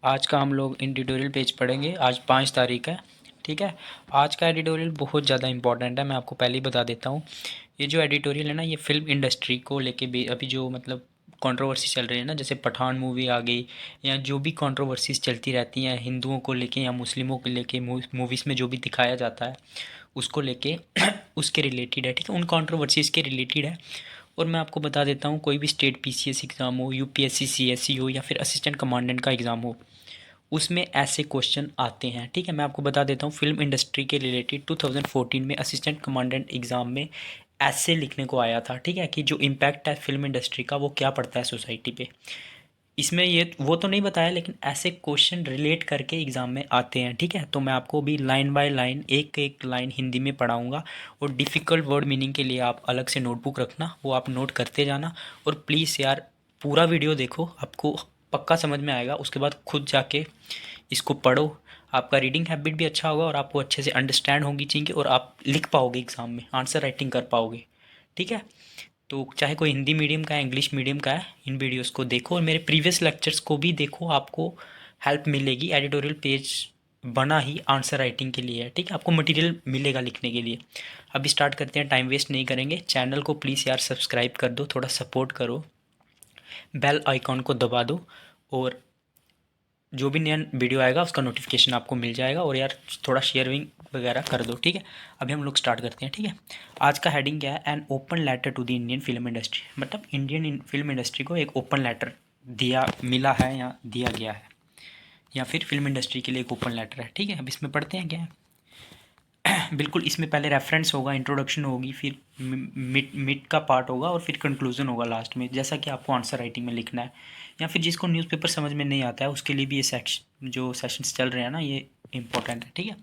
आज का हम लोग एडिटोरियल पेज पढ़ेंगे। आज 5 तारीख है, ठीक है। आज का एडिटोरियल बहुत ज़्यादा इंपॉर्टेंट है, मैं आपको पहले ही बता देता हूँ। ये जो एडिटोरियल है ना, ये फिल्म इंडस्ट्री को लेके भी अभी जो मतलब कंट्रोवर्सी चल रही है ना, जैसे पठान मूवी आ गई या जो भी कंट्रोवर्सीज चलती रहती हैं हिंदुओं को लेके या मुस्लिमों को लेके, मूवीज़ में जो भी दिखाया जाता है उसको लेके उसके रिलेटेड है, ठीक है। उन कंट्रोवर्सीज़ के रिलेटेड है। और मैं आपको बता देता हूँ, कोई भी स्टेट पीसीएस एग्ज़ाम हो, यूपीएससी सीएससी हो या फिर असिस्टेंट कमांडेंट का एग्ज़ाम हो, उसमें ऐसे क्वेश्चन आते हैं, ठीक है। मैं आपको बता देता हूँ, फिल्म इंडस्ट्री के रिलेटेड 2014 में असिस्टेंट कमांडेंट एग्ज़ाम में ऐसे लिखने को आया था, ठीक है, कि जो इम्पैक्ट है फिल्म इंडस्ट्री का वो क्या पड़ता है सोसाइटी पे। इसमें ये वो तो नहीं बताया, लेकिन ऐसे क्वेश्चन रिलेट करके एग्ज़ाम में आते हैं, ठीक है। तो मैं आपको भी लाइन बाय लाइन एक एक लाइन हिंदी में पढ़ाऊँगा, और डिफ़िकल्ट वर्ड मीनिंग के लिए आप अलग से नोटबुक रखना, वो आप नोट करते जाना। और प्लीज़ यार, पूरा वीडियो देखो, आपको पक्का समझ में आएगा। उसके बाद खुद जाके इसको पढ़ो, आपका रीडिंग हैबिट भी अच्छा होगा और आपको अच्छे से अंडरस्टैंड होगी चीज़ें, और आप लिख पाओगे एग्ज़ाम में, आंसर राइटिंग कर पाओगे, ठीक है। तो चाहे कोई हिंदी मीडियम का है, इंग्लिश मीडियम का है, इन वीडियोस को देखो और मेरे प्रीवियस लेक्चर्स को भी देखो, आपको हेल्प मिलेगी। एडिटोरियल पेज बना ही आंसर राइटिंग के लिए है, ठीक है, आपको मटेरियल मिलेगा लिखने के लिए। अभी स्टार्ट करते हैं, टाइम वेस्ट नहीं करेंगे। चैनल को प्लीज़ यार सब्सक्राइब कर दो, थोड़ा सपोर्ट करो, बेल आइकॉन को दबा दो, और जो भी नया वीडियो आएगा उसका नोटिफिकेशन आपको मिल जाएगा। और यार थोड़ा शेयरिंग वगैरह कर दो, ठीक है। अभी हम लोग स्टार्ट करते हैं, ठीक है। आज का हेडिंग क्या है? An open letter to the Indian film industry, मतलब इंडियन फिल्म इंडस्ट्री को एक ओपन लेटर दिया मिला है या दिया गया है, या फिर फिल्म इंडस्ट्री के लिए एक ओपन लेटर है, ठीक है। अब इसमें पढ़ते हैं क्या है। बिल्कुल, इसमें पहले रेफरेंस होगा, इंट्रोडक्शन होगी, फिर मिड मिड का पार्ट होगा और फिर कंक्लूजन होगा लास्ट में, जैसा कि आपको आंसर राइटिंग में लिखना है। या फिर जिसको न्यूज़पेपर समझ में नहीं आता है उसके लिए भी ये सेक्शन जो सेशंस चल रहे हैं ना, ये इंपॉर्टेंट है, ठीक है।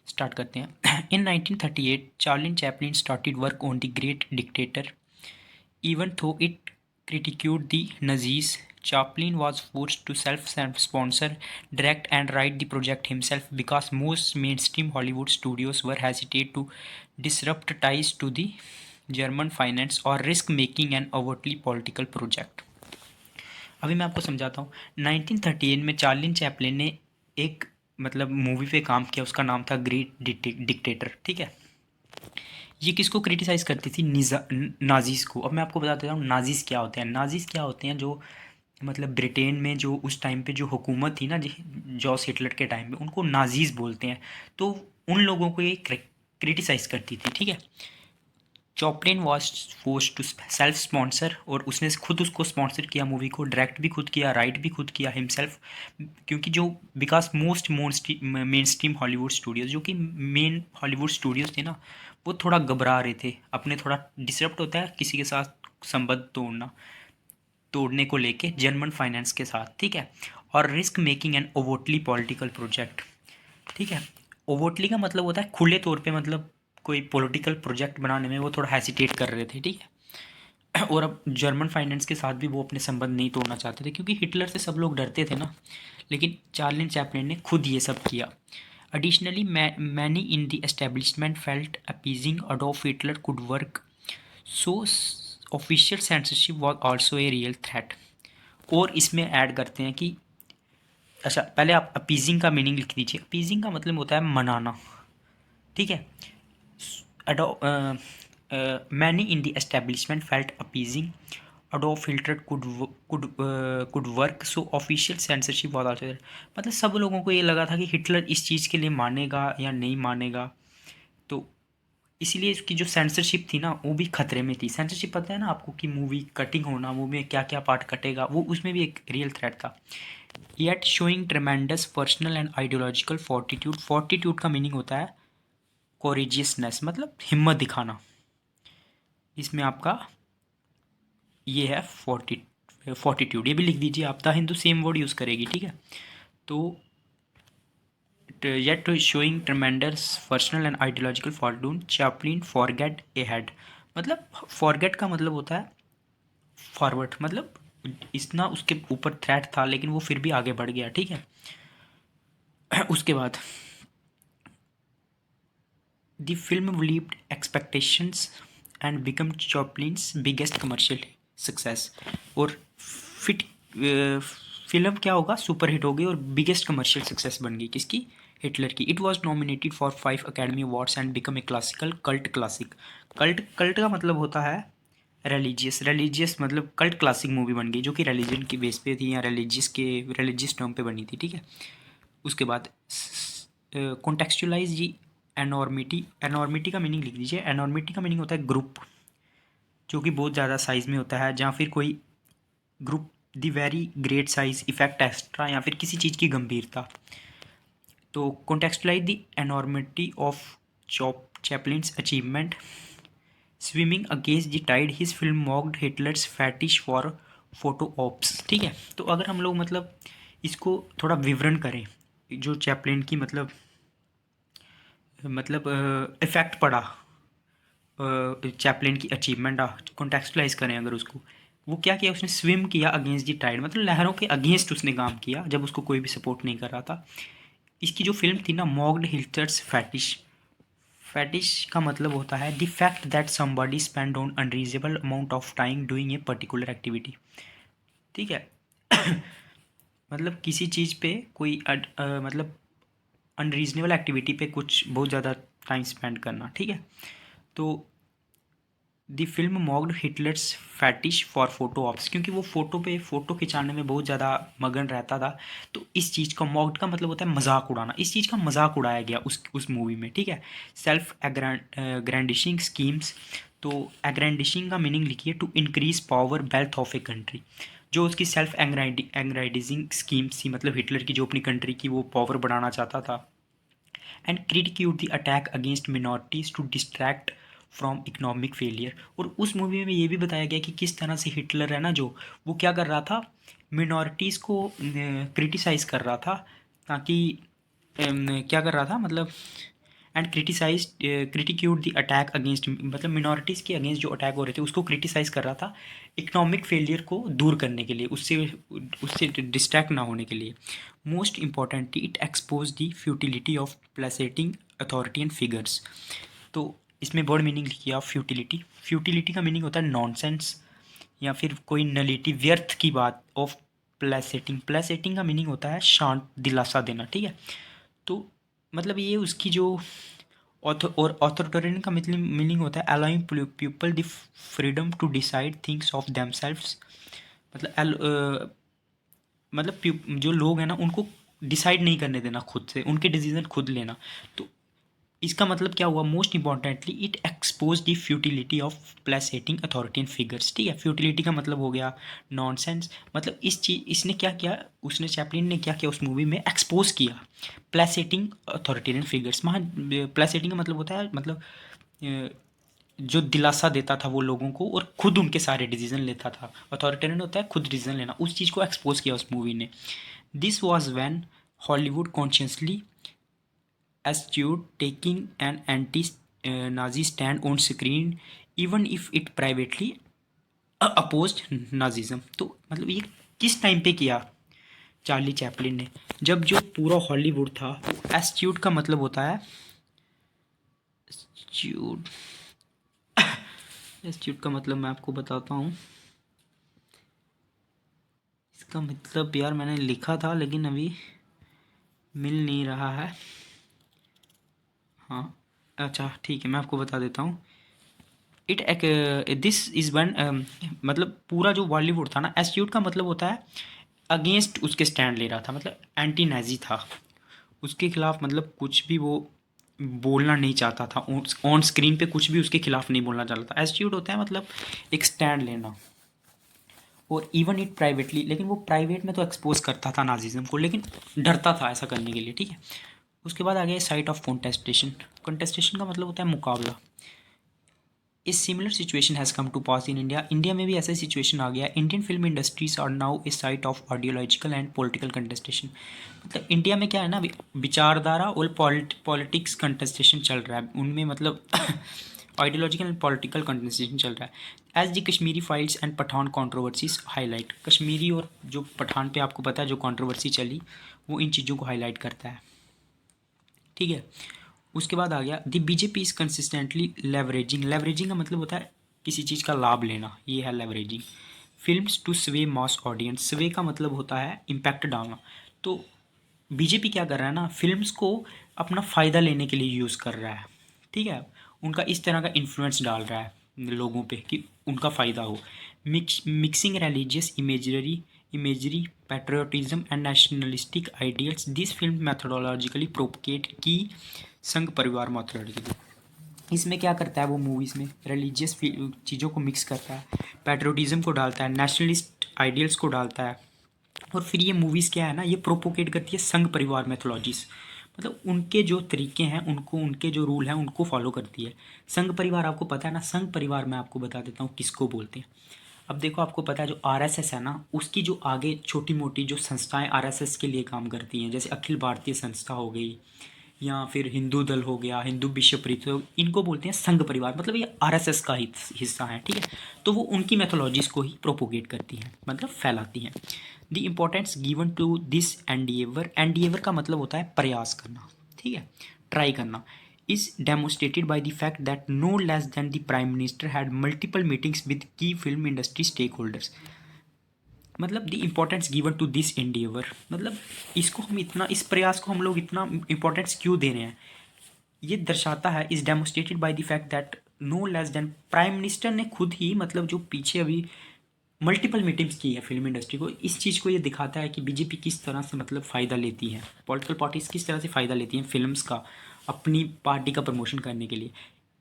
स्टार्ट करते हैं। In 1938 Charlie Chaplin started work on the great dictator. Even though it critiqued the Nazis, Chaplin was forced to self-sponsor, direct and write the project himself because most mainstream Hollywood studios were hesitant to disrupt ties to the German finance or risk making an overtly political project. अभी मैं आपको समझाता हूँ। 1938 में चार्लिन Chaplin ने एक मतलब movie पे काम किया, उसका नाम था ग्रेट डिक्टेटर, ठीक है। ये किसको क्रिटिसाइज करती थी? नाजीज को। अब मैं आपको बता देता हूँ नाजीज क्या होते हैं। नाजीज क्या होते हैं? जो मतलब ब्रिटेन में जो उस टाइम पे जो हुकूमत थी ना, जॉस हिटलर के टाइम पे, उनको नाजीज बोलते हैं। तो उन लोगों को ये क्रिटिसाइज करती थी, ठीक है। Chaplin was force to self sponsor, और उसने खुद उसको स्पॉन्सर किया मूवी को, डायरेक्ट भी खुद किया, राइट भी खुद किया हिमसेल्फ। क्योंकि जो because most main stream Hollywood Studios, जो कि मेन हॉलीवुड स्टूडियोज़ थे ना, वो थोड़ा घबरा रहे थे अपने, थोड़ा डिसरप्ट होता है किसी के साथ संबंध तोड़ने को लेके जर्मन फाइनेंस के साथ, ठीक है। और risk making and overtly political project, ठीक है। ओवरटली का मतलब होता है खुले तौर पे, मतलब कोई पॉलिटिकल प्रोजेक्ट बनाने में वो थोड़ा हेसिटेट कर रहे थे, ठीक है। और अब जर्मन फाइनेंस के साथ भी वो अपने संबंध नहीं तोड़ना चाहते थे, क्योंकि हिटलर से सब लोग डरते थे ना। लेकिन चार्लिन चैपलिन ने खुद ये सब किया। Additionally many in the establishment felt appeasing Adolf Hitler could work, so official censorship was also a real threat. और इसमें ऐड करते हैं कि अच्छा, पहले आप अपीजिंग का मीनिंग लिख दीजिए। अपीजिंग का मतलब होता है मनाना, ठीक है। Many in the establishment felt appeasing Adolf Hitler could work, so official censorship was also there. मतलब सब लोगों को ये लगा था कि हिटलर इस चीज़ के लिए मानेगा या नहीं मानेगा, तो इसीलिए इसकी जो सेंसरशिप थी ना वो भी खतरे में थी। सेंसरशिप पता है ना आपको, कि मूवी कटिंग होना, मूवी में क्या क्या पार्ट कटेगा, वो उसमें भी एक रियल थ्रेट था। Yet showing tremendous personal and ideological fortitude. Fortitude का मीनिंग होता है कोरेजियसनेस, मतलब हिम्मत दिखाना। इसमें आपका ये है फोर्टिट्यूड, ये भी लिख दीजिए आप। The Hindu same word use करेगी, ठीक है। तो yet showing tremendous personal and ideological fortune, Chaplin forged ahead. मतलब फॉरगेट का मतलब होता है फॉरवर्ड, मतलब इतना उसके ऊपर थ्रेट था लेकिन वो फिर भी आगे बढ़ गया, ठीक है। उसके बाद the film lived expectations and become Chaplin's biggest commercial success. और फिट फिल्म क्या होगा, सुपर हिट हो गई और बिगेस्ट कमर्शियल सक्सेस बन गई किसकी, हिटलर की। It was nominated for 5 academy awards and become a classical cult classic. Cult, cult का मतलब होता है रिलीजियस, रिलीजियस मतलब कल्ट क्लासिक मूवी बन गई जो कि रिलीजन के बेस पे थी या रिलीजियस टर्म पे बनी थी, ठीक है। उसके बाद कॉन्टेक्चुअलाइज जी एनॉर्मिटी, एनॉर्मिटी का मीनिंग लिख दीजिए। एनॉर्मिटी का मीनिंग होता है ग्रुप जो कि बहुत ज़्यादा साइज़ में होता है, जहाँ फिर कोई group, the very great size effect extra, या फिर किसी चीज़ की गंभीरता। तो contextualise the enormity of Chaplin's achievement swimming against the tide, his film mocked Hitler's fetish for photo ops, ठीक है। तो अगर हम लोग मतलब इसको थोड़ा विवरण करें, जो चैपलिन की मतलब इफेक्ट पड़ा चैपलिन की अचीवमेंट कॉन्टेक्चुअलाइज करें अगर उसको, वो क्या किया उसने, स्विम किया अगेंस्ट द टाइड, मतलब लहरों के अगेंस्ट उसने काम किया जब उसको कोई भी सपोर्ट नहीं कर रहा था। इसकी जो फिल्म थी ना, मॉक्ड हिटलर्स फैटिश, फैटिश का मतलब होता है the fact that somebody spend on unreasonable amount of time doing a particular activity, ठीक है। मतलब किसी चीज़ पे कोई मतलब अनरीजनेबल एक्टिविटी पे कुछ बहुत ज़्यादा टाइम स्पेंड करना, ठीक है। तो the film mocked Hitler's fetish for photo ops, क्योंकि वो फ़ोटो खिंचाने में बहुत ज़्यादा मगन रहता था। तो इस चीज़ का, मॉक्ड का मतलब होता है मजाक उड़ाना, इस चीज़ का मजाक उड़ाया गया उस मूवी में, ठीक है। सेल्फ एग्रैंडिशिंग स्कीम्स, तो एग्रैंडिशिंग का मीनिंग लिखिए to increase power wealth of a country. जो उसकी सेल्फ एग्रैंडाइजिंग स्कीम्स थी, मतलब हिटलर की जो अपनी कंट्री की वो पावर बढ़ाना चाहता था। And critiqued the attack against minorities to distract from economic failure. और उस मूवी में ये भी बताया गया कि किस तरह से हिटलर है ना, जो वो क्या कर रहा था, मिनॉरिटीज़ को क्रिटिसाइज़ कर रहा था, ताकि क्या कर रहा था मतलब, and critiqued the attack against, मतलब मिनॉरिटीज़ के अगेंस्ट जो अटैक हो रहे थे उसको क्रिटिसाइज़ कर रहा था इकोनॉमिक फेलियर को दूर करने के लिए, उससे उससे डिस्ट्रैक्ट ना होने के लिए। Most importantly it expose the futility of placating authority and figures. तो इसमें वर्ड मीनिंग लिखिए आप, फ्यूटिलिटी, फ्यूटिलिटी का मीनिंग होता है नॉनसेंस या फिर कोई नलिटी, व्यर्थ की बात। ऑफ प्लेसेटिंग, प्लेसेटिंग का मीनिंग होता है शांत, दिलासा देना, ठीक है। तो मतलब ये उसकी जो और ऑथोरिटेरियन का मतलब मीनिंग होता है allowing people the freedom to decide things of themselves, मतलब जो लोग हैं ना उनको डिसाइड नहीं करने देना खुद से, उनके डिसीजन खुद लेना। तो इसका मतलब क्या हुआ, most importantly it expose the futility of placating authority and figures, ठीक है। फ्यूटिलिटी का मतलब हो गया नॉनसेंस, मतलब इस चीज इसने क्या किया, उसने चैपलिन ने क्या किया उस मूवी में, एक्सपोज किया प्लेसेटिंग अथॉरिटी एंड फिगर्स। वहाँ प्लेसेटिंग का मतलब होता है मतलब अ, जो दिलासा देता था वो लोगों को और खुद उनके सारे डिसीजन लेता था। अथॉरिटेरियन होता है खुद डिसीजन लेना, उस चीज़ को एक्सपोज किया उस मूवी ने। This was when Hollywood consciously eschewed taking an anti-Nazi stand on screen even if it privately opposed Nazism। तो मतलब ये किस टाइम पे किया चार्ली चैपलिन ने, जब जो पूरा हॉलीवुड था, एस्ट्यूड का मतलब होता है, एस्ट्यूड, एस्ट्यूड का मतलब मैं आपको बताता हूँ। इसका मतलब यार मैंने लिखा था लेकिन अभी मिल नहीं रहा है। हाँ अच्छा ठीक है, मैं आपको बता देता हूँ। इट दिस इज़ वन, मतलब पूरा जो बॉलीवुड था ना, एस्ट्यूट का मतलब होता है अगेंस्ट उसके स्टैंड ले रहा था, मतलब एंटी नाजी था उसके खिलाफ, मतलब कुछ भी वो बोलना नहीं चाहता था, ऑन स्क्रीन पे कुछ भी उसके खिलाफ नहीं बोलना चाहता था। एस्ट्यूट होता है मतलब एक स्टैंड लेना, और इवन इट प्राइवेटली, लेकिन वो प्राइवेट में तो एक्सपोज करता था नाजिज्म को, लेकिन डरता था ऐसा करने के लिए, ठीक है। उसके बाद आ गया साइट ऑफ कॉन्टेस्टेशन। कॉन्टेस्टेशन का मतलब होता है मुकाबला। इस similar situation has come to pass in India, India में भी ऐसा सिचुएशन आ गया। Indian film industries are now a site of ideological and political contestation. मतलब इंडिया में क्या है ना, विचारधारा और पॉलिटिक्स कंटेस्टेशन चल रहा है उनमें, मतलब आइडियोलॉजिकल एंड पॉलिटिकल कंटेस्टेशन चल रहा है। As the Kashmiri files and Pathaan controversies highlight, Kashmiri और जो पठान पे आपको पता है जो कॉन्ट्रोवर्सी चली, वो इन चीज़ों को हाईलाइट करता है, ठीक है। उसके बाद आ गया the BJP is consistently leveraging, leveraging का मतलब होता है किसी चीज़ का लाभ लेना, ये है लेवरेजिंग। फिल्म्स टू स्वे मास ऑडियंस। स्वे का मतलब होता है इम्पैक्ट डालना। तो बीजेपी क्या कर रहा है ना, फिल्म्स को अपना फ़ायदा लेने के लिए यूज़ कर रहा है, ठीक है। उनका इस तरह का इन्फ्लुएंस डाल रहा है लोगों पे कि उनका फ़ायदा हो। Mixing religious imagery patriotism and nationalistic ideals, this film methodologically propagate की संघ परिवार मैथोडोलॉजी। इसमें क्या करता है वो मूवीज़ में रिलीजियस चीज़ों को मिक्स करता है, पैट्रियोटिज्म को डालता है, नेशनलिस्ट आइडियल्स को डालता है। और फिर ये मूवीज़ क्या है ना, ये प्रोपोगेट करती है संघ परिवार मैथोलॉजीज, मतलब उनके जो तरीके हैं उनको, उनके जो रूल हैं उनको फॉलो करती है। संघ परिवार आपको पता है ना, संघ परिवार मैं आपको बता देता हूँ किसको बोलते हैं। अब देखो आपको पता है जो आरएसएस है ना, उसकी जो आगे छोटी मोटी जो संस्थाएं आरएसएस के लिए काम करती हैं, जैसे अखिल भारतीय संस्था हो गई, या फिर हिंदू दल हो गया, हिंदू विश्व परिषद, इनको बोलते हैं संघ परिवार, मतलब ये आरएसएस का ही हिस्सा है, ठीक है। तो वो उनकी मैथोलॉजीज को ही प्रोपोगेट करती हैं, मतलब फैलाती हैं। The importance given to this endeavour, endeavour का मतलब होता है प्रयास करना, ठीक है, ट्राई करना, is demonstrated by the fact that no less than the prime minister had multiple meetings with key film industry stakeholders। मतलब the importance given to this endeavour, मतलब इसको हम इतना, इस प्रयास को हम लोग इतना इम्पोर्टेंस क्यों दे रहे हैं, ये दर्शाता है, is demonstrated by the fact that no less than, prime minister ने खुद ही, मतलब जो पीछे अभी मल्टीपल मीटिंग्स की है फिल्म इंडस्ट्री को, इस चीज़ को ये दिखाता है कि बीजेपी किस तरह से मतलब फ़ायदा लेती है, पॉलिटिकल पार्टीज किस तरह से फ़ायदा लेती हैं फिल्म्स का अपनी पार्टी का प्रमोशन करने के लिए।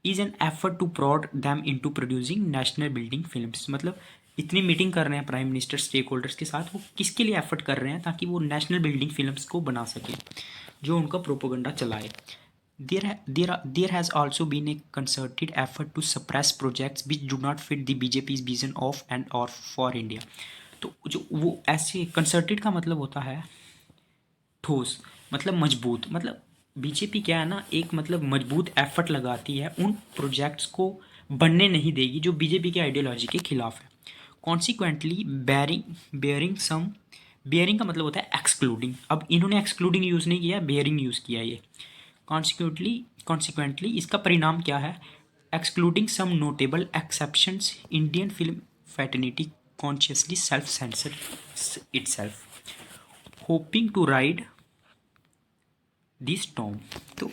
Is an effort to prod them into producing national building films, मतलब इतनी मीटिंग कर रहे हैं प्राइम मिनिस्टर स्टेक होल्डर्स के साथ, वो किसके लिए एफर्ट कर रहे हैं, ताकि वो नेशनल बिल्डिंग फिल्म्स को बना सकें जो उनका प्रोपोगंडा चलाए। There has also been a concerted effort to suppress projects which do not fit the BJP's vision of and or for India। तो जो वो ऐसे कंसर्टेड का मतलब होता है ठोस, मतलब मजबूत, मतलब बीजेपी क्या है ना, एक मतलब मजबूत एफर्ट लगाती है, उन प्रोजेक्ट्स को बनने नहीं देगी जो बीजेपी के आइडियोलॉजी के खिलाफ है। कॉन्सिक्वेंटली बेयरिंग सम, बेयरिंग का मतलब होता है एक्सक्लूडिंग, अब इन्होंने एक्सक्लूडिंग यूज़ नहीं किया, बेयरिंग यूज़ किया ये। कॉन्सिक्वेंटली इसका परिणाम क्या है, excluding some notable exceptions, Indian film fraternity consciously self censor itself, hoping to ride this storm. तो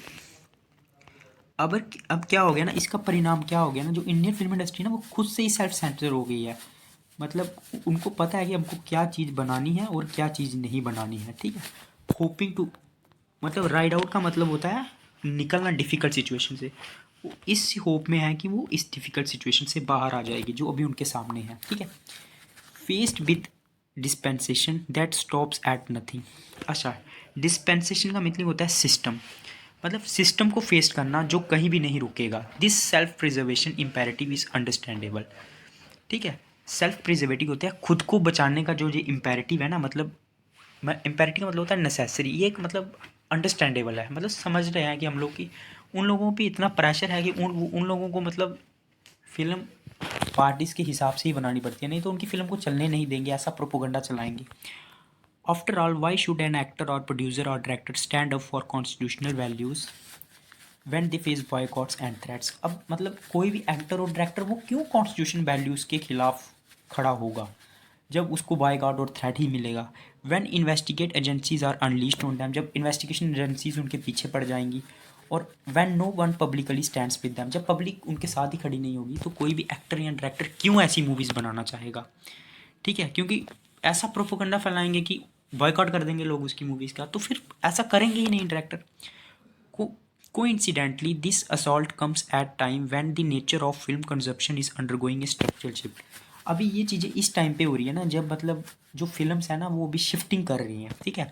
अब क्या हो गया ना, इसका परिणाम क्या हो गया ना, जो इंडियन फिल्म इंडस्ट्री ना वो खुद से ही सेल्फ सेंसर हो गई है, मतलब उनको पता है कि हमको क्या चीज़ बनानी है और क्या चीज़ नहीं बनानी है, ठीक है। होपिंग टू, मतलब राइड आउट का मतलब होता है निकलना डिफ़िकल्ट सिचुएशन से, वो इस होप में है कि वो इस डिफ़िकल्ट सिचुएशन से बाहर आ जाएगी जो अभी उनके सामने है, ठीक है। Faced with dispensation that stops at nothing. अच्छा, डिस्पेंसेशन का मतलब होता है सिस्टम, मतलब सिस्टम को फेस करना जो कहीं भी नहीं रुकेगा। This self preservation imperative is understandable, ठीक है। सेल्फ प्रिजर्वेटिव होता है खुद को बचाने का जो ये इम्पेरेटिव है ना, मतलब इम्पेरेटिव का मतलब होता है नेसेसरी, ये एक मतलब अंडरस्टैंडेबल है, मतलब समझ रहे हैं कि हम लोग की उन लोगों पे इतना प्रेशर है कि उन लोगों को मतलब फिल्म पार्टीज़ के हिसाब से ही बनानी पड़ती है, नहीं तो उनकी फिल्म को चलने नहीं देंगे, ऐसा प्रोपोगंडा चलाएंगे। After all why should an actor और प्रोड्यूसर और director stand up for constitutional values when they face boycotts and threats. अब मतलब कोई भी एक्टर और डायरेक्टर वो क्यों कॉन्स्टिट्यूशन वैल्यूज़ के खिलाफ खड़ा होगा जब उसको बायकॉट और थ्रेट ही मिलेगा। When investigate agencies are unleashed on them, जब इन्वेस्टिगेशन एजेंसीज उनके पीछे पड़ जाएंगी। और when no one publicly stands with them, जब पब्लिक उनके साथ ही खड़ी नहीं होगी तो कोई भी एक्टर या डायरेक्टर क्यों ऐसी मूवीज़ बनाना चाहेगा, ठीक है। क्योंकि ऐसा प्रोपोगंडा फैलाएंगे कि बॉयकॉट कर देंगे लोग उसकी मूवीज़ का, तो फिर ऐसा करेंगे ही नहीं डायरेक्टर को। Coincidentally, this assault comes at time when the nature of film consumption is undergoing a structural shift। अभी ये चीज़ें इस टाइम पे हो रही है ना जब मतलब जो फिल्म्स है ना वो भी शिफ्टिंग कर रही हैं, ठीक है।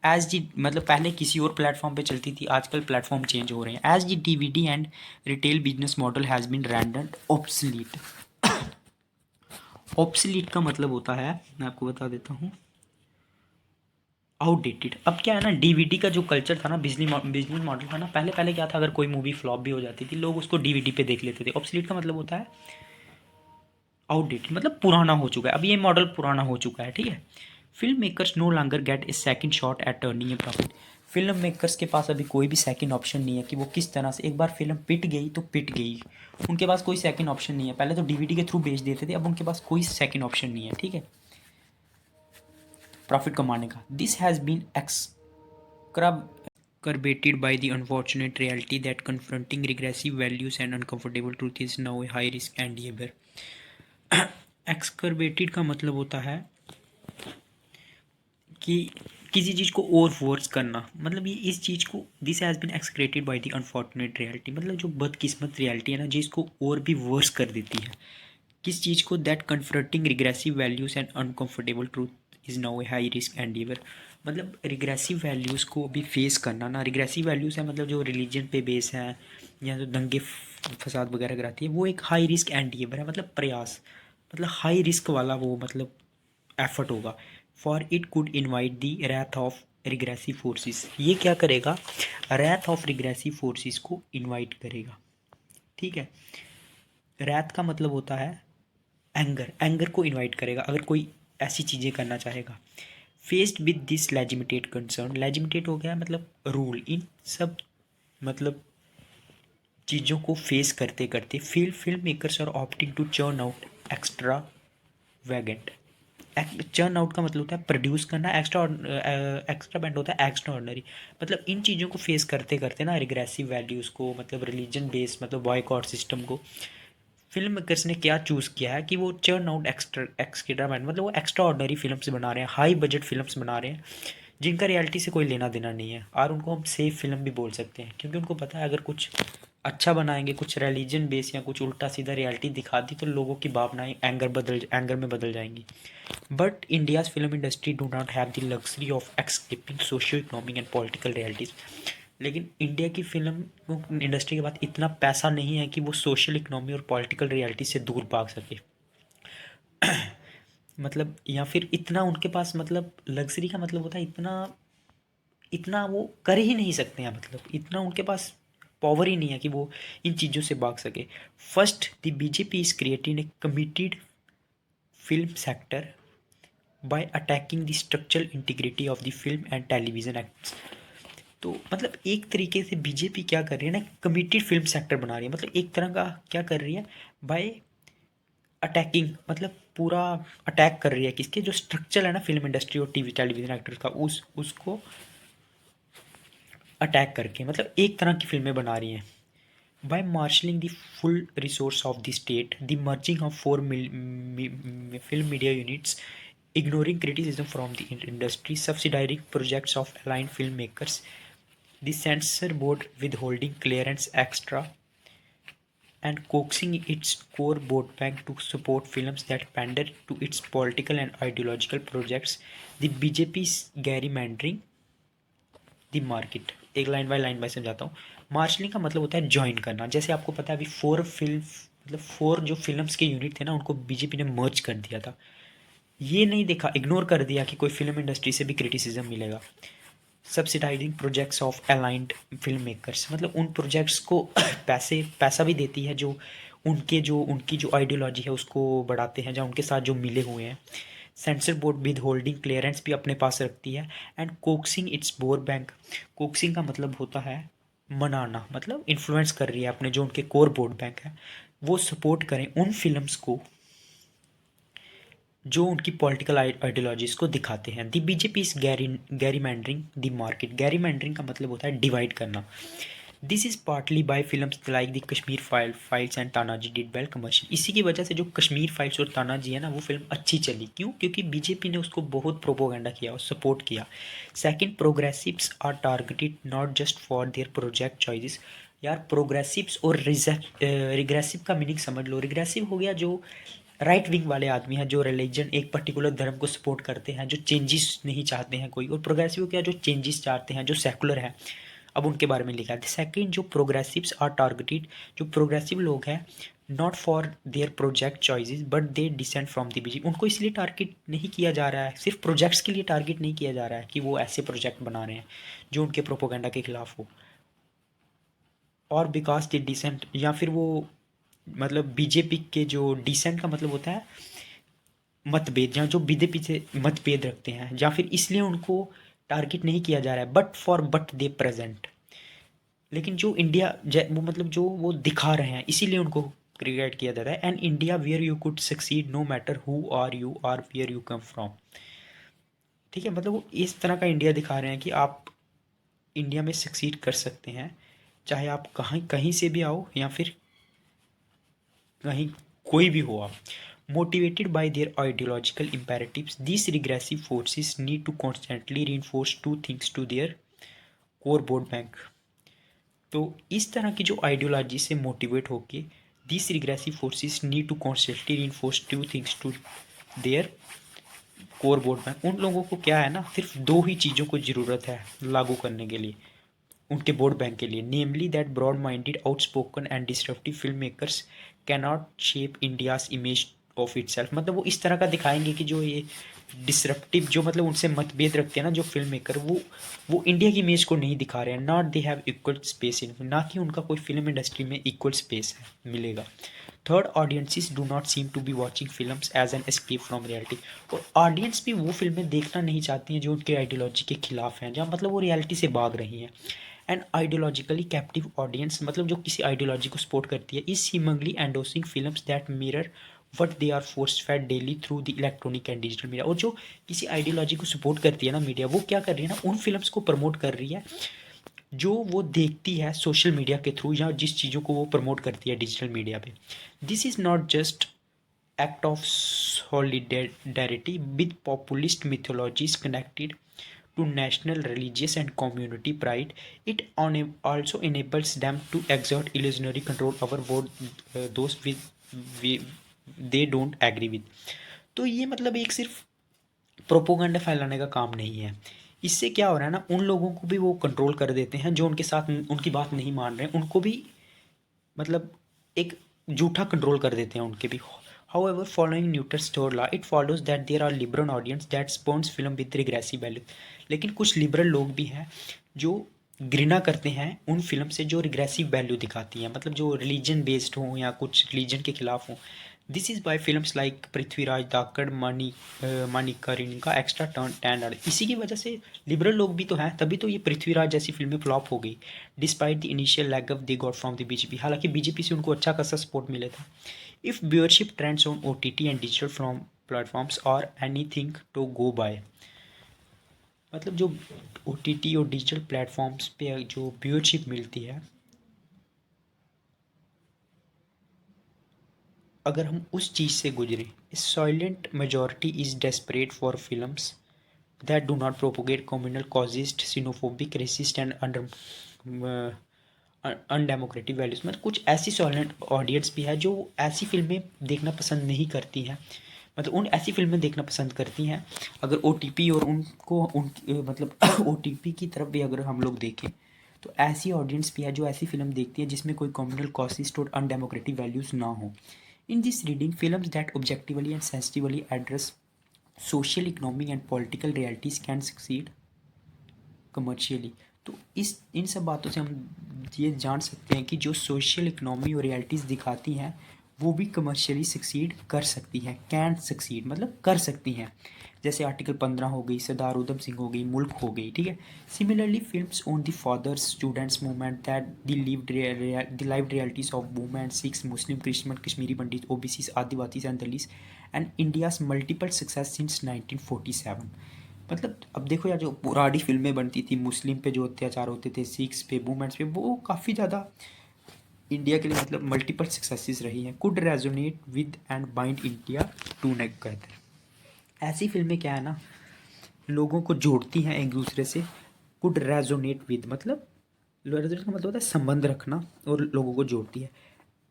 एज जी मतलब पहले किसी और प्लेटफॉर्म पे चलती थी, आजकल प्लेटफॉर्म चेंज हो रहे हैं। As the DVD and retail business model has been rendered obsolete. Obsolete का मतलब होता है, मैं आपको बता देता हूँ, आउटडेटेड। अब क्या है ना, डीवीडी का जो कल्चर था ना, बिजनेस मॉडल था ना, पहले पहले क्या था, अगर कोई मूवी फ्लॉप भी हो जाती थी लोग उसको डीवीडी पे देख लेते थे। ऑब्सलीट का मतलब होता है आउटडेटेड, मतलब पुराना हो चुका है, अब ये मॉडल पुराना हो चुका है, ठीक है। Film makers no longer get a second shot at turning a profit. Film makers के पास अभी कोई भी सेकंड ऑप्शन नहीं है कि वो किस तरह से, एक बार फिल्म पिट गई तो पिट गई, उनके पास कोई सेकंड ऑप्शन नहीं है। पहले तो डीवीडी के थ्रू बेच देते थे, अब उनके पास कोई सेकंड ऑप्शन नहीं है, ठीक है, प्रॉफिट कमाने का। This has been exacerbated by the unfortunate reality that confronting regressive values and uncomfortable truth is now a high risk endeavor। एक्सकर्बेटेड का मतलब होता है कि किसी चीज़ को और वर्स करना, मतलब ये इस चीज़ को, this has been exacerbated by the unfortunate reality, मतलब जो बदकिस्मत रियलिटी है ना, जिसको और भी वर्स कर देती है। किस चीज़ को? That confronting regressive values and uncomfortable truth is now A high risk endeavour. मतलब रिग्रेसिव वैल्यूज़ को भी फेस करना ना, रिग्रेसिव वैल्यूज़ है मतलब जो रिलीजन पे बेस है या जो दंगे फसाद वगैरह कराती है, वो एक हाई रिस्क एंडीवर है, मतलब प्रयास, मतलब हाई रिस्क वाला वो मतलब एफर्ट होगा। For it could invite the wrath of regressive forces. ये क्या करेगा? रैथ ऑफ रिग्रेसिव फोर्सेस को इन्वाइट करेगा, ठीक है। रैथ का मतलब होता है एंगर, एंगर को इन्वाइट करेगा अगर कोई ऐसी चीज़ें करना चाहेगा। फेस्ड विद दिस लेजिमिटेट कंसर्न, लेजिमिटेट हो गया मतलब रूल, इन सब मतलब चीज़ों को फेस करते करते film makers are opting to churn out extravagant. Churn out का मतलब होता है प्रोड्यूस करना, एक्स्ट्रा एक्स्ट्रा बैंड होता है एक्स्ट्रा ऑर्डनरी। मतलब इन चीज़ों को फेस करते करते ना, रिग्रेसिव वैल्यूज़ को, मतलब रिलीजन बेस मतलब बॉयकॉट सिस्टम को, फिल्म मेकर्स ने क्या चूज़ किया है कि वो चर्न आउट एक्स्ट्रा बैंड, मतलब वो एक्स्ट्रा ऑर्डनरी फिल्म्स बना रहे हैं, हाई बजट फिल्म्स बना रहे हैं जिनका रियलिटी से कोई लेना देना नहीं है। और उनको हम सेफ फिल्म भी बोल सकते हैं, क्योंकि उनको पता है अगर कुछ अच्छा बनाएंगे, कुछ रिलीजन बेस या कुछ उल्टा सीधा रियलिटी दिखा दी तो लोगों की भावनाएं एंगर में बदल जाएंगी। But India's film industry do not have the luxury of escaping socio economic and political realities. लेकिन इंडिया की फिल्म इंडस्ट्री के पास इतना पैसा नहीं है कि वो सोशल इकोनॉमी और पॉलिटिकल रियलिटी से दूर भाग सके। मतलब या फिर इतना उनके पास, मतलब लग्जरी का मतलब होता है इतना, इतना वो कर ही नहीं सकते हैं, मतलब इतना उनके पास पावर ही नहीं है कि वो इन चीज़ों से भाग सके। First the BJP is creating a committed film sector bye attacking the structural integrity of the film and television acts. तो मतलब एक तरीके से बीजेपी क्या कर रही है ना, कमिटेड फिल्म सेक्टर बना रही है, मतलब एक तरह का क्या कर रही है, बाय अटैकिंग, मतलब पूरा अटैक कर रही है किसके, जो स्ट्रक्चर है ना फिल्म इंडस्ट्री और टीवी टेलीविजन एक्टर्स का, उसको अटैक करके, मतलब एक तरह की फिल्में बना रही हैं। By marshalling the full resource of the state, the merging of four film media units, ignoring criticism from the industry, subsidizing projects of aligned filmmakers, the censor board withholding clearance extra, and coaxing its core vote bank to support films that pander to its political and ideological projects, the BJP's gerrymandering the market. एक line by समझाता हूँ। Marshalling का मतलब होता है join करना। जैसे आपको पता है अभी फोर फिल्म, मतलब फोर जो फिल्म्स के यूनिट थे ना, उनको बीजेपी ने मर्ज कर दिया था। ये नहीं देखा, इग्नोर कर दिया कि कोई फिल्म इंडस्ट्री से भी क्रिटिसिज्म मिलेगा। Subsidising projects of aligned film makers, मतलब उन प्रोजेक्ट्स को पैसा भी देती है जो उनकी जो आइडियोलॉजी है उसको बढ़ाते हैं, या उनके साथ जो मिले हुए हैं। Sensor board with holding clearance भी अपने पास रखती है। And coaxing it's bore bank, coaxing का मतलब होता है मनाना, मतलब इन्फ्लुएंस कर रही है अपने जो उनके कोर बोर्ड बैंक है, वो सपोर्ट करें उन फिल्म्स को जो उनकी पॉलिटिकल आइडियोलॉजीज को दिखाते हैं। दी बीजेपी इज गैरीमैंडरिंग द मार्केट। गैरीमैंडरिंग का मतलब होता है डिवाइड करना। This is partly bye films like the Kashmir files and Tanaji did well commercial. इसी की वजह से जो कश्मीर फाइल्स और तानाजी है ना, वो फिल्म अच्छी चली। क्यों? क्योंकि बीजेपी ने उसको बहुत प्रोपोगंडा किया और सपोर्ट किया। Second, progressives are targeted not just for their project choices. यार प्रोग्रेसिव्स और रिग्रेसिव का मीनिंग समझ लो। रिग्रेसिव हो गया जो राइट विंग वाले आदमी हैं, जो रिलीजन एक पर्टिकुलर धर्म को सपोर्ट करते हैं, जो चेंजेस नहीं चाहते हैं कोई। और प्रोग्रेसिव क्या, जो चेंजेस चाहते हैं, जो सेकुलर है। अब उनके बारे में लिखा है। सेकंड, जो प्रोग्रेसिव्स आर टारगेटेड, जो प्रोग्रेसिव लोग हैं, not for their project choices but they descend from the BJP. उनको इसलिए टारगेट नहीं किया जा रहा है, सिर्फ प्रोजेक्ट्स के लिए टारगेट नहीं किया जा रहा है कि वो ऐसे प्रोजेक्ट बना रहे हैं जो उनके प्रोपोगंडा के खिलाफ हो। और बिकॉज दे डिसेंट, या फिर वो मतलब बीजेपी के जो डिसेंट का मतलब होता है मतभेद, जहाँ जो विधे पीछे मतभेद रखते हैं, या फिर इसलिए उनको टारगेट नहीं किया जा रहा है, बट दे प्रेजेंट। लेकिन जो इंडिया वो मतलब जो वो दिखा रहे हैं इसीलिए उनको क्रिएट किया जाता है। And India where you could succeed no matter who are you are where you come from. ठीक है, मतलब वो इस तरह का इंडिया दिखा रहे हैं कि आप इंडिया में सक्सीड कर सकते हैं, चाहे आप कहीं कहीं से भी आओ या फिर कहीं कोई भी हो आप। Motivated by their ideological imperatives this regressive forces need to constantly reinforce two things to their core vote bank. तो इस तरह की जो आइडियोलॉजी से मोटिवेट होके this regressive forces need to constantly reinforce two things to their core vote bank. उन लोगों को क्या है ना, सिर्फ दो ही चीज़ों को ज़रूरत है लागू करने के लिए उनके वोट बैंक के लिए, namely that broad minded outspoken and disruptive film makers can not shape India's image of itself. मतलब वो इस तरह का दिखाएंगे कि जो ये डिसरप्टिव जो मतलब उनसे मतभेद रखते हैं ना जो फिल्म मेकर, वो इंडिया की इमेज को नहीं दिखा रहे हैं। Not they have equal space in, ना कि उनका कोई फिल्म इंडस्ट्री में इक्वल स्पेस है मिलेगा। Third, audiences do not seem to be watching films as an escape from reality. और ऑडियंस भी वो फिल्में देखना नहीं चाहती हैं जो उनके आइडियोलॉजी के खिलाफ हैं, जहाँ मतलब वो रियलिटी से भाग रही हैं। एंड आइडियोलॉजिकली कैप्टिव ऑडियंस मतलब जो किसी आइडियोलॉजी को सपोर्ट करती है is seemingly endorsing films that mirror what they are force fed daily through the electronic and digital media. और जो किसी आइडियोलॉजी को सपोर्ट करती है ना मीडिया, वो क्या कर रही है ना, उन फिल्म्स को प्रमोट कर रही है जो वो देखती है सोशल मीडिया के थ्रू, या जिस चीज़ों को वो प्रमोट करती है डिजिटल मीडिया पे। This is not just act of solidarity with populist mythologies connected to national, religious, and community pride. It also enables them to exert illusionary control over what those they don't agree with. तो ये मतलब एक सिर्फ propaganda फैलाने का काम नहीं है। इससे क्या हो रहा है ना, उन लोगों को भी वो कंट्रोल कर देते हैं जो उनके साथ उनकी बात नहीं मान रहे हैं, उनको भी मतलब एक झूठा कंट्रोल कर देते हैं उनके भी। However, following Newton's third law, it follows that there are liberal audience that spawns film with regressive value. लेकिन कुछ लिबरल लोग भी हैं जो घृणा करते हैं उन फिल्म से जो रिग्रेसिव वैल्यू दिखाती हैं, मतलब जो रिलीजन बेस्ड हों या कुछ रिलीजन के खिलाफ हों। This is by films like Prithviraj, Dhaakad, Manikarnika का एक्स्ट्रा टर्न टैंड। इसी की वजह से लिबरल लोग भी तो हैं, तभी तो ये पृथ्वीराज जैसी फिल्में फ्लॉप हो गई despite the initial lag of they got from the BJP. हालांकि बीजेपी से उनको अच्छा खासा सपोर्ट मिला था। If viewership trends on OTT and digital from platforms और एनीथिंग टू गो बाय। मतलब जो OTT और डिजिटल प्लेटफॉर्म्स पे जो व्यूअरशिप मिलती है, अगर हम उस चीज़ से गुजरे, silent majority is desperate for films that do not propagate communal casteist xenophobic racist and undemocratic values. मतलब कुछ ऐसी साइलेंट ऑडियंस भी है जो ऐसी फिल्में देखना पसंद नहीं करती हैं, मतलब उन ऐसी फिल्में देखना पसंद करती हैं। अगर OTP और उनको उन मतलब OTP की तरफ भी अगर हम लोग देखें तो ऐसी ऑडियंस भी है जो ऐसी फिल्म देखती है जिसमें कोई कम्युनल कॉजिस्ट और अनडेमोक्रेटिक वैल्यूज़ ना हो। In this reading, films that objectively and sensitively address social, economic, and political realities can succeed commercially। तो इस इन सब बातों से हम ये जान सकते हैं कि जो सोशल, इकोनॉमी और रियलिटीज़ दिखाती हैं वो भी कमर्शियली सक्सीड कर सकती हैं। कैन सक्सीड मतलब कर सकती हैं। जैसे आर्टिकल 15 हो गई, सरदार उधम सिंह हो गई, मुल्क हो गई। ठीक है। Similarly films on the farmers students movement that the live realities of women, Sikhs, Muslim, Christian, Kashmiri pandit, OBCs, Adivasis and Dalit and India's multiple success since 1947। मतलब अब देखो यार, जो पुरानी फिल्में बनती थी मुस्लिम पे जो अत्याचार होते थे, सिख्स पे, वुमेन्स पे, वो काफ़ी ज़्यादा इंडिया के लिए मतलब मल्टीपल सक्सेसेस रही हैं। Could resonate with and bind India to neck कहते हैं। ऐसी फिल्में क्या है ना, लोगों को जोड़ती हैं एक दूसरे से। कुड रेजोनेट विद मतलब रेजोनेट का मतलब होता है संबंध रखना, और लोगों को जोड़ती है।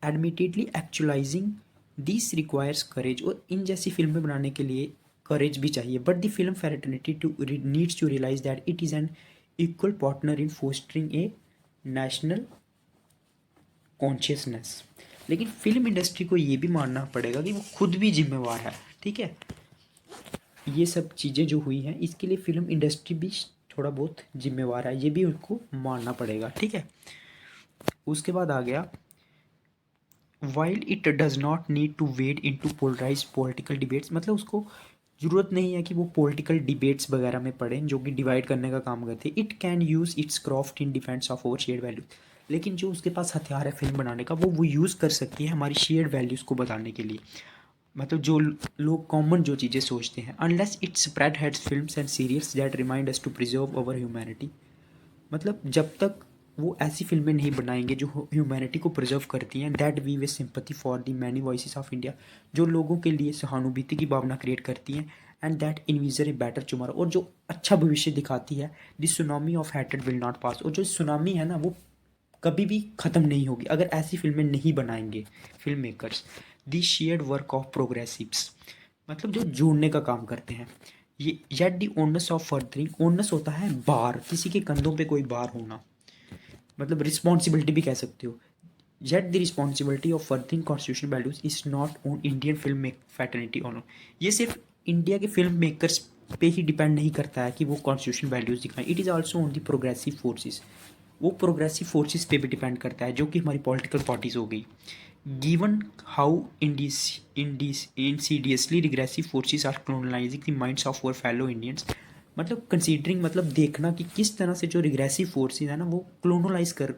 एडमिटेडली एक्चुअलाइजिंग दिस रिक्वायर्स करेज। और इन जैसी फिल्में बनाने के लिए करेज भी चाहिए। But the film fraternity too needs to realise that it is an equal partner in fostering a national consciousness. लेकिन फिल्म इंडस्ट्री को ये भी मानना पड़ेगा कि वो खुद भी जिम्मेवार है। ठीक है, ये सब चीज़ें जो हुई हैं इसके लिए फिल्म इंडस्ट्री भी थोड़ा बहुत जिम्मेवार है, ये भी उनको मानना पड़ेगा। ठीक है। उसके बाद आ गया while it does not need to wade into polarise political debates, मतलब उसको ज़रूरत नहीं है कि वो पॉलिटिकल डिबेट्स वगैरह में पढ़ें जो कि डिवाइड करने का काम करते हैं। It can use it's craft in defence of over share values, लेकिन जो उसके पास हथियार है फिल्म बनाने का वो यूज़ कर सकती है हमारी शेयर्ड वैल्यूज़ को बताने के लिए। मतलब जो लोग कॉमन जो चीज़ें सोचते हैं, unless it spearheads films and serials that remind us to preserve our humanity. मतलब जब तक वो ऐसी फिल्में नहीं बनाएंगे जो ह्यूमैनिटी को प्रिजर्व करती हैं, that we way sympathy for the many voices of India, जो लोगों के लिए सहानुभूति की भावना क्रिएट करती हैं, and that envision a better tomorrow, और जो अच्छा भविष्य दिखाती है, this tsunami of hatred will not pass, और जो सुनामी है ना वो कभी भी ख़त्म नहीं होगी अगर ऐसी फिल्में नहीं बनाएंगे film makers. The shared work of progressives, मतलब जो जोड़ने का काम करते हैं। ये yet the onus of furthering, onus होता है बार, किसी के कंधों पे कोई बार होना, मतलब रिस्पॉन्सिबिलिटी भी कह सकते हो। Yet the responsibility of furthering constitution values is not on Indian film make fraternity on, ये सिर्फ इंडिया के फिल्म मेकर्स पे ही डिपेंड नहीं करता है कि वो कॉन्स्टिट्यूशन वैल्यूज़ दिखाएं, it is also on the progressive forces, वो प्रोग्रेसिव फोर्सेस पे भी डिपेंड करता है जो कि हमारी पॉलिटिकल पार्टीज हो गई। Given how insidiously regressive forces are colonizing the minds of our fellow Indians, मतलब कंसीडरिंग, मतलब देखना कि किस तरह से जो रिग्रेसिव फोर्सेस है ना वो क्लोनलाइज कर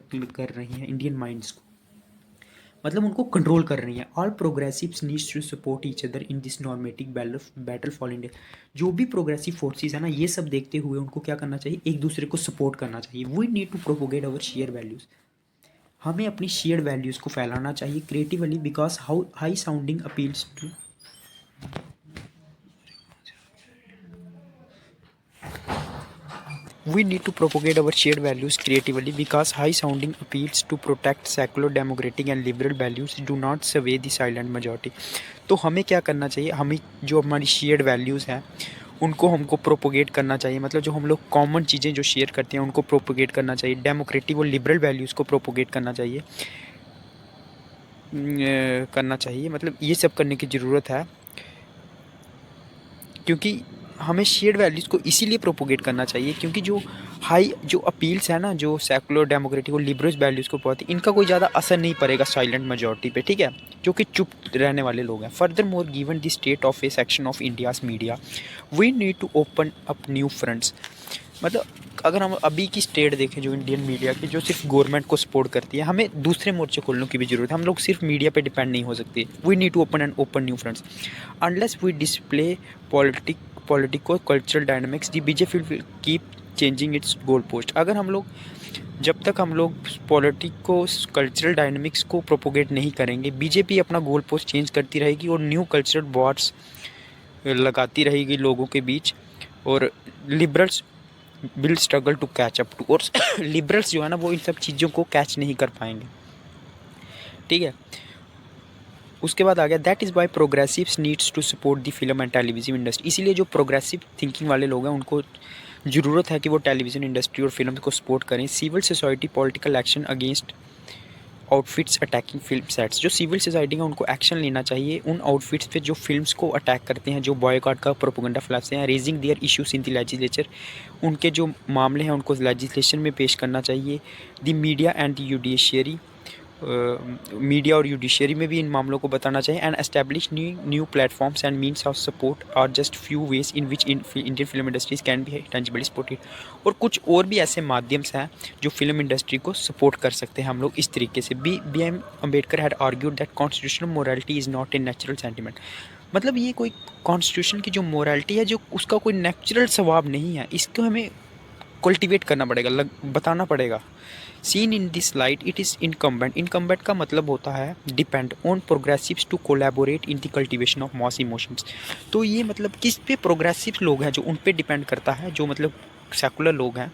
रही हैं इंडियन माइंड्स को, मतलब उनको कंट्रोल कर रही हैं। All progressives needs to support each other in this normative battle for India, जो भी प्रोग्रेसिव फोर्सेस है ना ये सब देखते हुए उनको क्या करना चाहिए, एक दूसरे को सपोर्ट करना चाहिए। We need to propagate our share values, हमें अपनी शेयर वैल्यूज़ को फैलाना चाहिए creatively, because how high sounding appeals to, we need to propagate our shared values creatively because high sounding appeals to protect secular democratic and liberal values do not sway the silent majority। तो हमें क्या करना चाहिए, हमें जो हमारी shared values हैं उनको हमको प्रोपोगेट करना चाहिए, मतलब जो हम लोग कॉमन चीज़ें जो शेयर करते हैं उनको प्रोपोगेट करना चाहिए, डेमोक्रेटिक और लिबरल वैल्यूज़ को प्रोपोगेट करना चाहिए, मतलब ये सब करने की ज़रूरत है, क्योंकि हमें शेयर्ड वैल्यूज़ को इसीलिए प्रोपोगेट करना चाहिए क्योंकि जो अपील्स है ना, जो सेकुलर डेमोक्रेटिक और लिबरल वैल्यूज़ को बहुत, इनका कोई ज़्यादा असर नहीं पड़ेगा साइलेंट मेजॉरिटी पे, ठीक है, जो कि चुप रहने वाले लोग हैं। Furthermore given the state of a section of India's media we need to open up new fronts, मतलब अगर हम अभी की स्टेट देखें जो इंडियन मीडिया की, जो सिर्फ गवर्नमेंट को सपोर्ट करती है, हमें दूसरे मोर्चे खोलने की भी ज़रूरत है, हम लोग सिर्फ मीडिया पे डिपेंड नहीं हो सकते। We need to open and open new fronts unless we display politico cultural dynamics the BJP will keep changing its goal post. अगर हम लोग, जब तक हम लोग पॉलिटिको कल्चरल डायनामिक्स को प्रोपोगेट नहीं करेंगे, बीजेपी अपना गोल पोस्ट चेंज करती रहेगी और न्यू कल्चरल वॉर्स लगाती रहेगी लोगों के बीच, और liberals will struggle to catch up to, और लिबरल्स जो है ना वो इन सब चीज़ों को कैच नहीं कर पाएंगे, ठीक है। उसके बाद आ गया that is why progressives needs to support the film and television industry, इसीलिए जो प्रोग्रेसिव थिंकिंग वाले लोग हैं उनको ज़रूरत है कि वो टेलीविज़न इंडस्ट्री और फिल्म को सपोर्ट करें। Civil society political action against outfits attacking film sets, जो सिविल सोसाइटी है उनको एक्शन लेना चाहिए उन आउटफिट्स पे जो फिल्म्स को अटैक करते हैं, जो बॉयकॉट का प्रोपेगेंडा फैलाते हैं। Raising their issues in the legislature, उनके जो मामले हैं उनको लेजिस्लेशन में पेश करना चाहिए। The media and the judiciary, media और जुडिशरी में भी इन मामलों को बताना चाहिए। And establish new platforms and means of support are just few ways in which Indian film industries can be tangibly supported, और कुछ और भी ऐसे माध्यम्स हैं जो फिल्म इंडस्ट्री को सपोर्ट कर सकते हैं हम लोग इस तरीके से। B M Ambedkar had argued that constitutional morality is not a natural sentiment, मतलब ये कोई कॉन्स्टिट्यूशन की जो मोरालिटी है जो उसका कोई नेचुरल स्वभाव नहीं है, इसको हमें कल्टिवेट करना पड़ेगा, बताना पड़ेगा। Seen in this light it is incumbent, incumbent का मतलब होता है depend on progressives to collaborate in the cultivation of mass emotions. तो ये मतलब किस पे प्रोग्रेसिव लोग हैं जो उन पे डिपेंड करता है, जो मतलब सेकुलर लोग हैं,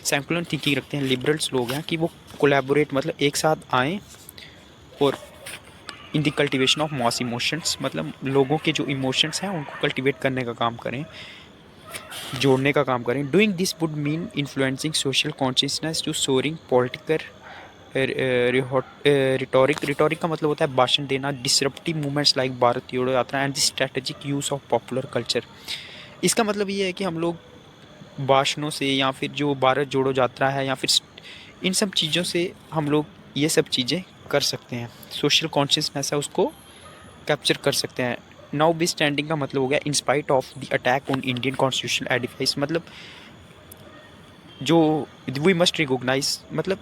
सेकुलर थिंकिंग रखते हैं, लिबरल्स लोग हैं, कि वो कोलैबोरेट मतलब एक साथ आएँ और इन the cultivation of mass emotions, मतलब लोगों के जो इमोशंस हैं उनको कल्टिवेट करने का काम करें, जोड़ने का काम करें। Doing this would mean influencing social consciousness to soaring political rhetoric का मतलब होता है भाषण देना, डिसरप्टिव मूवमेंट्स लाइक भारत जोड़ो यात्रा and the strategic use of popular culture. इसका मतलब ये है कि हम लोग भाषणों से या फिर जो भारत जोड़ो यात्रा है या फिर इन सब चीज़ों से हम लोग ये सब चीज़ें कर सकते हैं, सोशल कॉन्शियसनेस है उसको कैप्चर कर सकते हैं। नाउ बी स्टैंडिंग का मतलब हो गया in spite of the attack on Indian constitutional edifice, मतलब जो वी मस्ट रिकॉग्नाइज, मतलब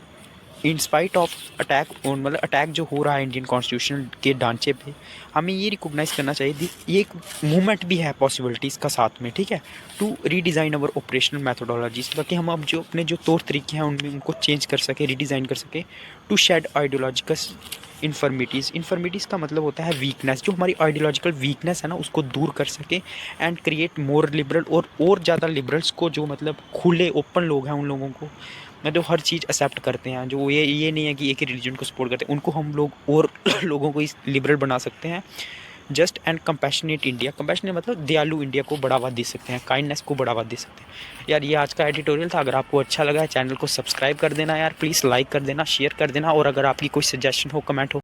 in spite of attack on, मतलब अटैक जो हो रहा है इंडियन कॉन्स्टिट्यूशन के ढांचे पे, हमें ये रिकॉग्नाइज करना चाहिए ये एक मूवमेंट भी है पॉसिबिलिटीज़ का साथ में, ठीक है, टू रीडिज़ाइन अवर ऑपरेशनल मैथोडोलॉजीज, ताकि हम अब जो अपने जो तौर तरीके हैं उनमें उनको चेंज कर सके, रीडिज़ाइन कर सके, टू शेड आइडियोलॉजिकल इन्फर्मिटीज़ का मतलब होता है वीकनेस, जो हमारी आइडियोलॉजिकल वीकनेस है ना उसको दूर कर सके, एंड क्रिएट मोर लिबरल, और ज़्यादा लिबरल्स को, जो मतलब खुले ओपन लोग हैं, उन लोगों को मतलब हर चीज़ एक्सेप्ट करते हैं, जो ये नहीं है कि एक ही रिलीजन को सपोर्ट करते हैं, उनको हम लोग और लोगों को इस लिबरल बना सकते हैं। Just and compassionate India, compassionate मतलब दयालु इंडिया को बढ़ावा दे सकते हैं, काइंडनेस को बढ़ावा दे सकते हैं। यार ये आज का एडिटोरियल था, अगर आपको अच्छा लगा है चैनल को सब्सक्राइब कर देना यार, प्लीज़ लाइक कर देना, शेयर कर देना, और अगर आपकी कोई सजेशन हो, कमेंट हो,